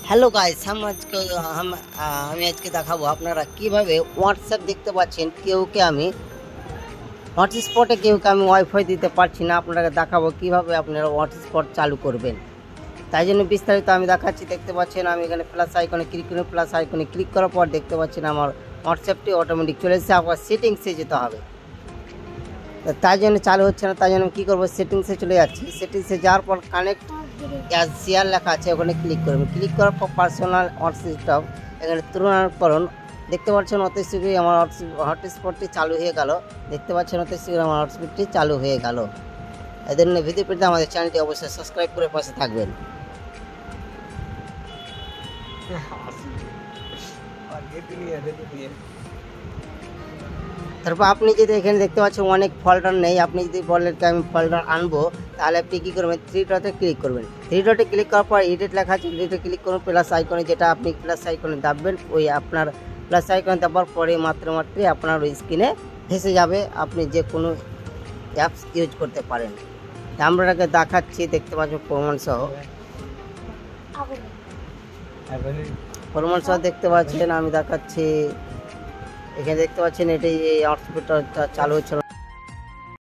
Hello guys আমি আজকে দেখাবো আপনারা কিভাবে হোয়াটসঅ্যাপ দেখতে পাচ্ছেন। আমি কেউকে আমি ওয়াইফাই দিতে পারছি না, আপনারা দেখাবো কিভাবে আপনারা হটস্পট চালু করবেন। তাই জন্য বিস্তারিত আমি দেখাচ্ছি। দেখতে পাচ্ছেন আমি এখানে প্লাস আইকনে ক্লিক করে প্লাস আইকনে ক্লিক করার পর দেখতে পাচ্ছেন আমার হোয়াটসঅ্যাপটি অটোমেটিক চলে এসেছে। আবার সেটিংসে যেতে হবে, তাই জন্য চালু হচ্ছে না। তাই জন্য কী করবো, সেটিংসে চলে যাচ্ছি। সেটিংসে যাওয়ার পর কানেক্ট অ্যাজ শেয়ার লেখা আছে, ওখানে ক্লিক করবেন। ক্লিক করার পর পার্সোনাল হোয়াটসঅ্যাপ এখানে তুলনাকরণ দেখতে পাচ্ছেন। অতি শীঘ্রই আমার হটস্পটটি চালু হয়ে গেল। দেখতে পাচ্ছেন অতি শীঘ্রই আমার হটস্পটটি চালু হয়ে গেল। এদের ভিডিও পেতে আমাদের চ্যানেলটি অবশ্যই সাবস্ক্রাইব করে পাশে থাকবেন। তারপর আপনি যদি এখানে দেখতে পাচ্ছেন অনেক ফল্ডার নেই, আপনি যদি বলেন যে আমি ফল্ডার আনবো, তাহলে আপনি কী করবেন, থ্রি ডটে ক্লিক করবেন। থ্রি ডটে ক্লিক করার পর এডিট লেখা আছে, এডিটে ক্লিক করুন। প্লাস আইকনে যেটা আপনি প্লাস আইকনে দাববেন, ওই আপনার প্লাস আইকনে দাবার পরে মাত্রই আপনার ওই স্ক্রিনে ভেসে যাবে। আপনি যে কোনো অ্যাপস ইউজ করতে পারেন। আপনাকে দেখাচ্ছি, দেখতে পাচ্ছেন প্রমাণ সহ দেখতে পাচ্ছেন। আমি দেখাচ্ছি, এখানে দেখতে পাচ্ছেন এটাই এই হটস্পটটা চালু হচ্ছে।